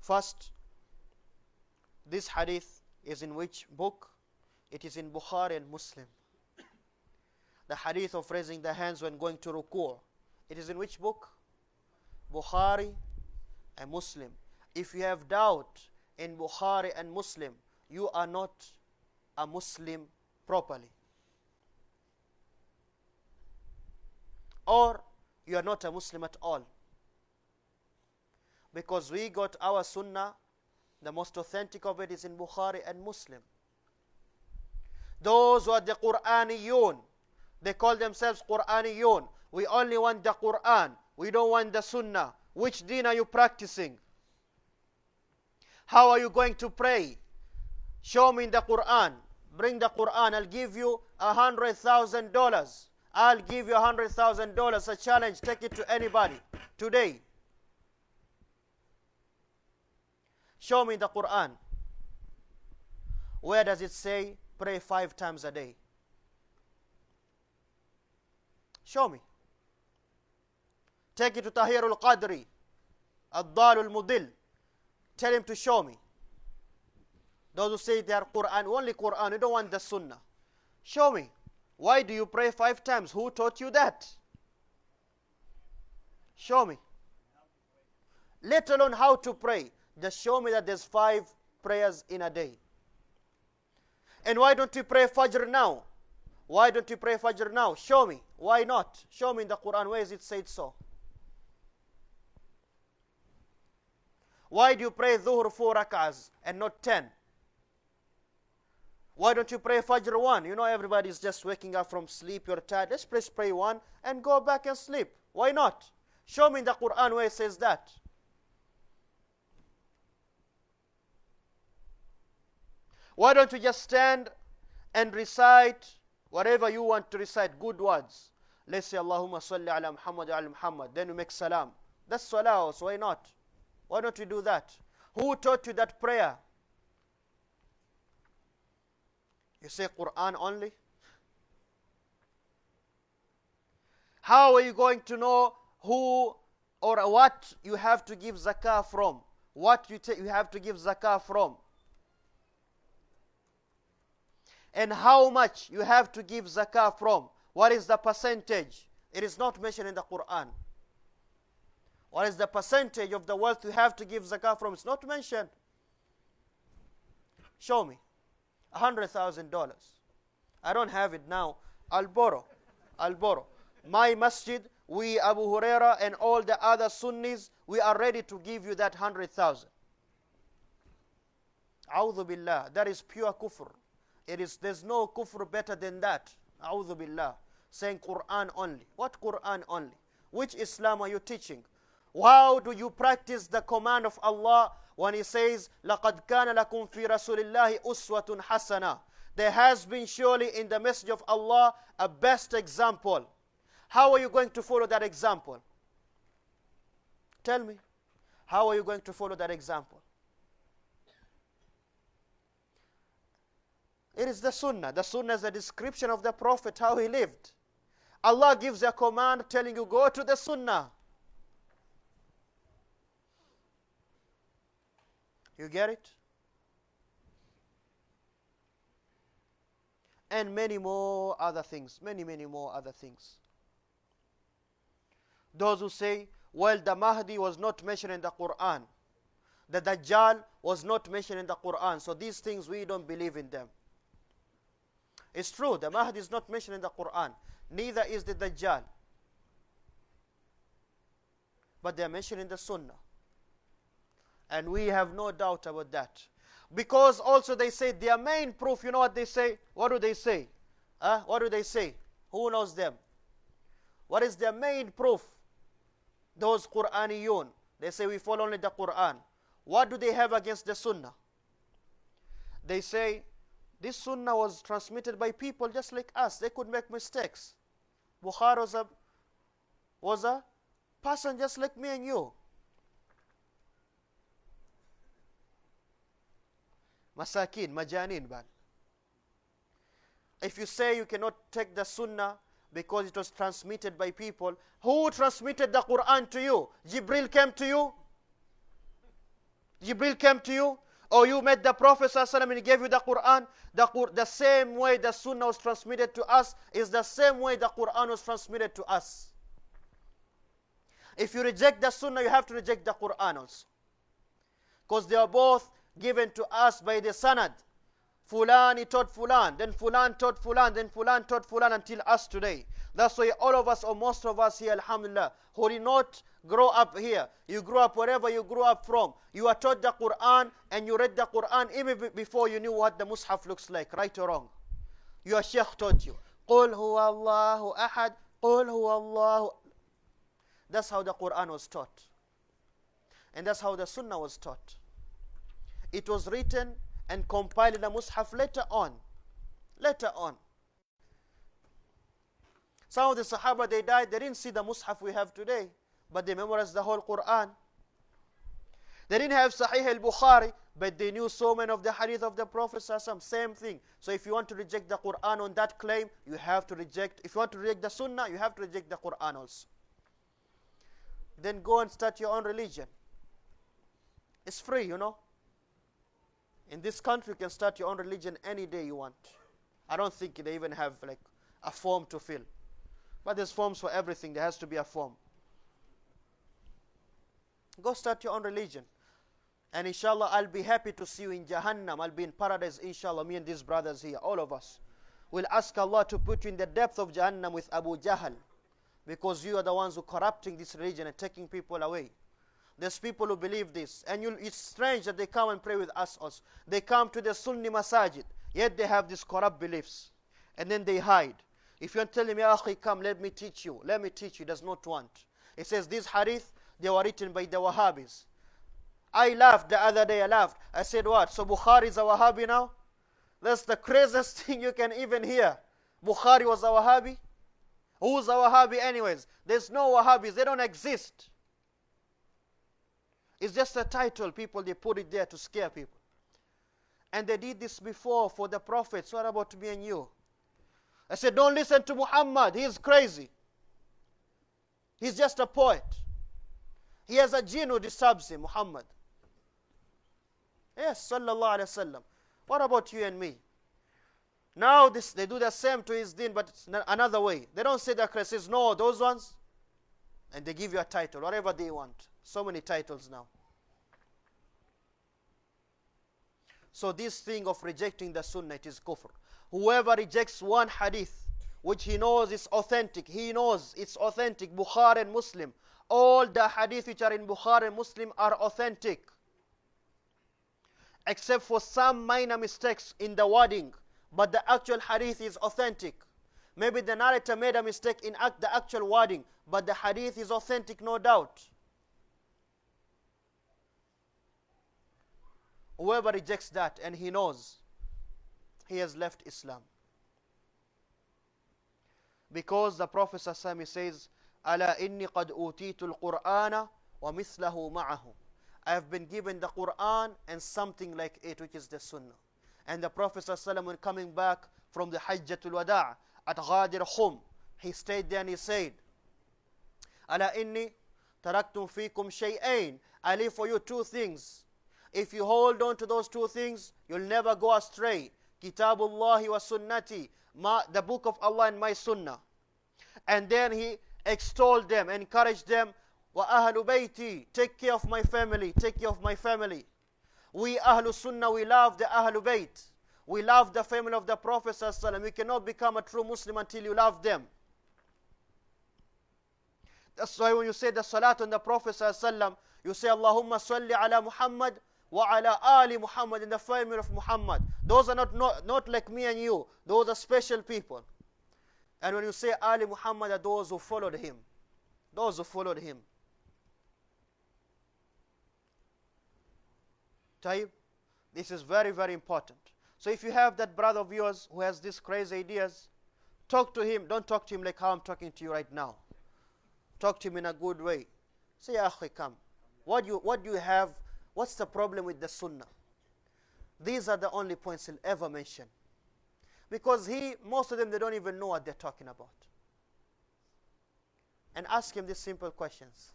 First, this hadith is in which book? It is in Bukhari and Muslim. The hadith of raising the hands when going to ruku'. It is in which book? Bukhari and Muslim. If you have doubt in Bukhari and Muslim, you are not a Muslim properly. Or you are not a Muslim at all. Because we got our Sunnah, the most authentic of it is in Bukhari and Muslim. Those who are the Qur'aniyun, they call themselves Qur'aniyun. We only want the Qur'an. We don't want the Sunnah. Which deen are you practicing? How are you going to pray? Show me in the Qur'an. Bring the Qur'an. I'll give you $100,000. I'll give you $100,000. A challenge. Take it to anybody today. Show me the Qur'an. Where does it say pray 5 times a day? Show me. Take it to Tahir al-Qadri, Abdul al-Mudil. Tell him to show me. Those who say they are Quran, only Quran, you don't want the Sunnah. Show me. Why do you pray 5 times? Who taught you that? Show me. Let alone how to pray. Just show me that there's 5 prayers in a day. And why don't you pray Fajr now? Why don't you pray Fajr now? Show me. Why not? Show me in the Quran. Where is it said so? Why do you pray Dhuhr 4 rak'ahs and not 10? Why don't you pray Fajr 1? You know everybody's just waking up from sleep. You're tired. Let's pray 1 and go back and sleep. Why not? Show me in the Quran where it says that. Why don't you just stand and recite whatever you want to recite, good words? Let's say Allahumma salli ala Muhammad wa ala Muhammad. Then you make salam. That's salah also. Why not? Why don't you do that? Who taught you that prayer? You say Quran only? How are you going to know who or what you have to give zakah from? What you have to give zakah from? And how much you have to give zakah from? What is the percentage? It is not mentioned in the Quran. What is the percentage of the wealth you have to give zakah from? It's not mentioned. Show me. $100,000. I don't have it now. I'll borrow. My masjid, we Abu Huraira and all the other Sunnis, we are ready to give you that 100,000. A'udhu billah. That is pure kufr. There's no kufr better than that. A'udhu billah. Saying Quran only. What Quran only? Which Islam are you teaching? How do you practice the command of Allah when He says, لَقَدْ كَانَ لَكُمْ فِي رَسُولِ اللَّهِ أُسْوَةٌ حَسَنَةٌ? There has been surely in the message of Allah a best example. How are you going to follow that example? Tell me. How are you going to follow that example? It is the Sunnah. The Sunnah is a description of the Prophet, how he lived. Allah gives a command telling you, go to the Sunnah. You get it? And many more other things. Many more other things. Those who say, well, the Mahdi was not mentioned in the Quran. The Dajjal was not mentioned in the Quran. So these things, we don't believe in them. It's true, the Mahdi is not mentioned in the Quran. Neither is the Dajjal. But they are mentioned in the Sunnah. And we have no doubt about that. Because also they say their main proof, you know what they say? What do they say? What do they say? Who knows them? What is their main proof? Those Qur'aniyun. They say we follow only the Quran. What do they have against the Sunnah? They say, this Sunnah was transmitted by people just like us. They could make mistakes. Bukhari was a person just like me and you. Masakin, majanin bal. If you say you cannot take the Sunnah because it was transmitted by people, who transmitted the Quran to you? Jibril came to you? Jibril came to you, or you met the Prophet ﷺ and he gave you the Quran, the same way the Sunnah was transmitted to us is the same way the Quran was transmitted to us. If you reject the Sunnah, you have to reject the Quran also. Because they are both given to us by the Sanad. Fulan he taught Fulan, then Fulan taught Fulan, then Fulan taught Fulan until us today. That's why all of us, or most of us here, alhamdulillah, who did not grow up here, you grew up wherever you grew up from, you are taught the Quran and you read the Quran even before you knew what the Mus'haf looks like, right or wrong. Your Shaykh taught you. قُلْ هُوَ اللَّهُ أَحَدٌ قُلْ هُوَ اللَّهُ. That's how the Quran was taught. And that's how the Sunnah was taught. It was written and compiled in the Mus'haf later on. Later on. Some of the Sahaba, they died, they didn't see the Mus'haf we have today, but they memorized the whole Quran. They didn't have Sahih al-Bukhari, but they knew so many of the hadith of the Prophet ﷺ. Same thing. So if you want to reject the Quran on that claim, you have to reject. If you want to reject the Sunnah, you have to reject the Quran also. Then go and start your own religion. It's free, you know. In this country, you can start your own religion any day you want. I don't think they even have like a form to fill. But there's forms for everything. There has to be a form. Go start your own religion. And inshallah, I'll be happy to see you in Jahannam. I'll be in paradise, inshallah, me and these brothers here, all of us. We'll ask Allah to put you in the depth of Jahannam with Abu Jahl. Because you are the ones who are corrupting this religion and taking people away. There's people who believe this. And it's strange that they come and pray with us also. They come to the Sunni Masajid, yet they have these corrupt beliefs. And then they hide. If you tell him, Ya akhi, come, let me teach you. Let me teach you. He does not want. It says, these hadith, they were written by the Wahhabis. I laughed the other day, I said, what? So Bukhari is a Wahhabi now? That's the craziest thing you can even hear. Bukhari was a Wahhabi? Who's a Wahhabi anyways? There's no Wahhabis. They don't exist. It's just a title. People, they put it there to scare people. And they did this before for the prophets. What about me and you? I said, don't listen to Muhammad. He's crazy. He's just a poet. He has a jinn who disturbs him, Muhammad. Yes, sallallahu alayhi wasallam. What about you and me? Now they do the same to his deen, but it's another way. They don't say that Christ says, no, those ones. And they give you a title, whatever they want. So many titles now. So this thing of rejecting the Sunnah, it is kufr. Whoever rejects one hadith, which he knows is authentic, he knows it's authentic, Bukhari and Muslim, all the hadith which are in Bukhari and Muslim are authentic. Except for some minor mistakes in the wording, but the actual hadith is authentic. Maybe the narrator made a mistake in the actual wording, but the hadith is authentic, no doubt. Whoever rejects that and he knows, he has left Islam. Because the Prophet ﷺ says, أَلَا إِنِّي قَدْ أُوتِيتُ الْقُرْآنَ وَمِثْلَهُ مَعَهُ. I have been given the Quran and something like it, which is the Sunnah. And the Prophet ﷺ, when coming back from the Hajjatul Wada' at Ghadir Khum, he stayed there and he said, أَلَا إِنِّي تَرَكْتُمْ فِيكُمْ شَيْئَيْنِ. I leave for you two things. If you hold on to those two things, you'll never go astray. Kitabullahi wa sunnati, the book of Allah and my sunnah. And then he extolled them, encouraged them, wa ahlu bayti, take care of my family, take care of my family. We ahlu sunnah, we love the ahlu bayt. We love the family of the Prophet sallallahu alaihi wasallam. We cannot become a true Muslim until you love them. That's why when you say the salat on the Prophet sallallahu alaihi wasallam, you say Allahumma salli ala Muhammad wa ala ali Muhammad, in the family of Muhammad. Those are not like me and you. Those are special people. And when you say Ali Muhammad, are those who followed him. Those who followed him. Taib, this is very, very important. So if you have that brother of yours who has these crazy ideas, talk to him. Don't talk to him like how I'm talking to you right now. Talk to him in a good way. Say, Ya akhi, come. What do you have? What's the problem with the Sunnah? These are the only points he'll ever mention. Because most of them, they don't even know what they're talking about. And ask him these simple questions.